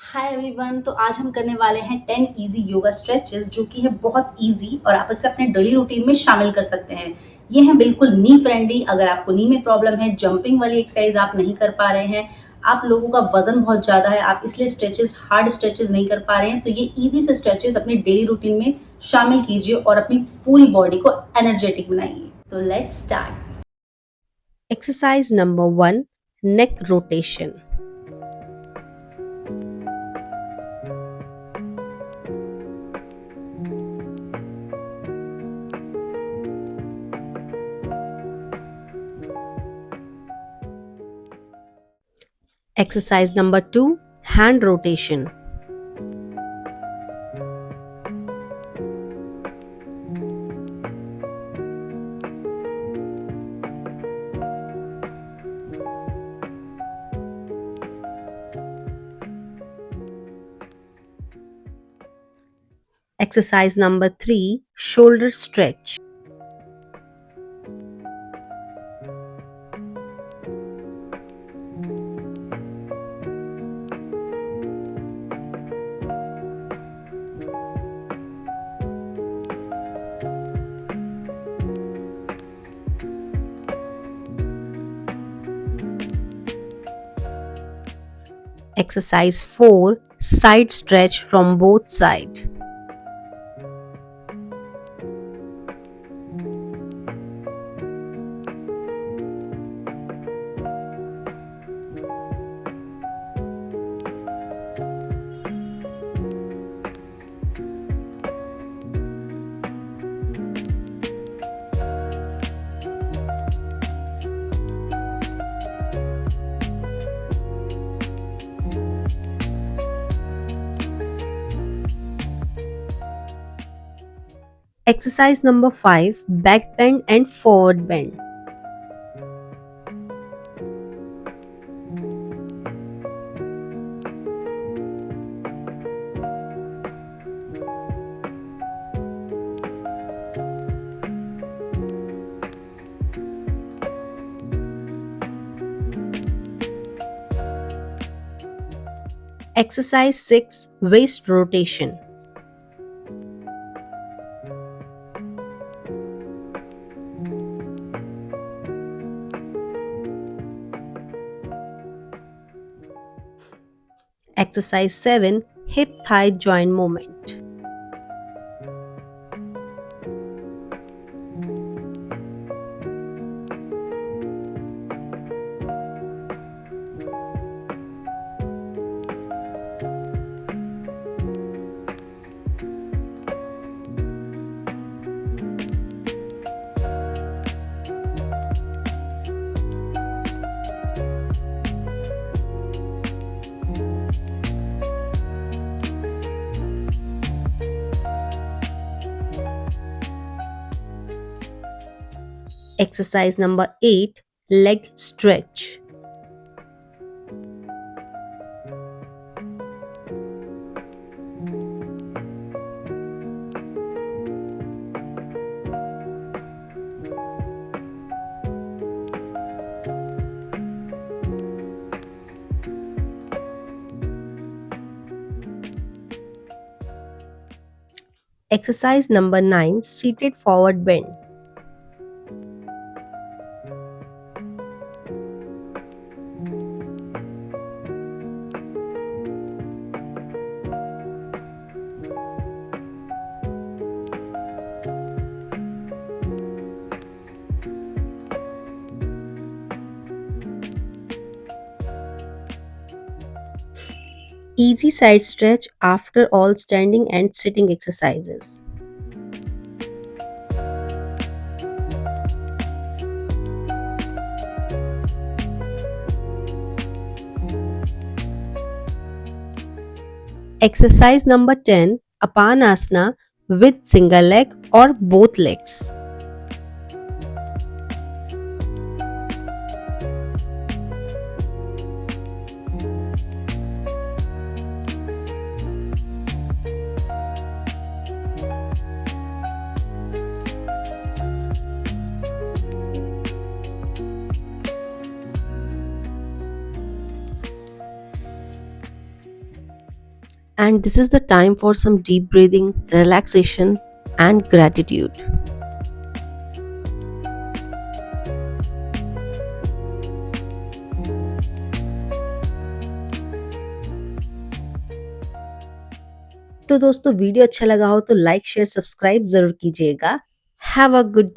Hi everyone. तो आज हम करने वाले हैं 10 इजी योगा स्ट्रेचेस जो कि है बहुत इजी और आप इसे अपने डेली रूटीन में शामिल कर सकते हैं। ये हैं बिल्कुल नी फ्रेंडली। अगर आपको नी में प्रॉब्लम है, जंपिंग वाली एक्सरसाइज आप नहीं कर पा रहे हैं, आप लोगों का वजन बहुत ज़्यादा है, आप इसलिए स्ट्रेचेस हार्ड स्ट्रेचेस नहीं कर पा रहे हैं, तो ये इजी से स्ट्रेचेस अपने डेली रूटीन में शामिल कीजिए और अपनी पूरी बॉडी को एनर्जेटिक बनाइए। तो let's start. Exercise number 1, neck rotation. Exercise number 2, hand rotation. Exercise number 3, shoulder stretch. Exercise 4, side stretch from both sides. Exercise number 5, back bend and forward bend. Exercise 6, waist rotation. Exercise 7, hip thigh joint movement. Exercise number 8, leg stretch. Exercise number 9, seated forward bend. Easy side stretch after all standing and sitting exercises. Exercise number 10, Apanasana with single leg or both legs. And this is the time for some deep breathing, relaxation, and gratitude. तो दोस्तों video अच्छा लगा हो तो like share subscribe जरूर कीजिएगा। Have a good day.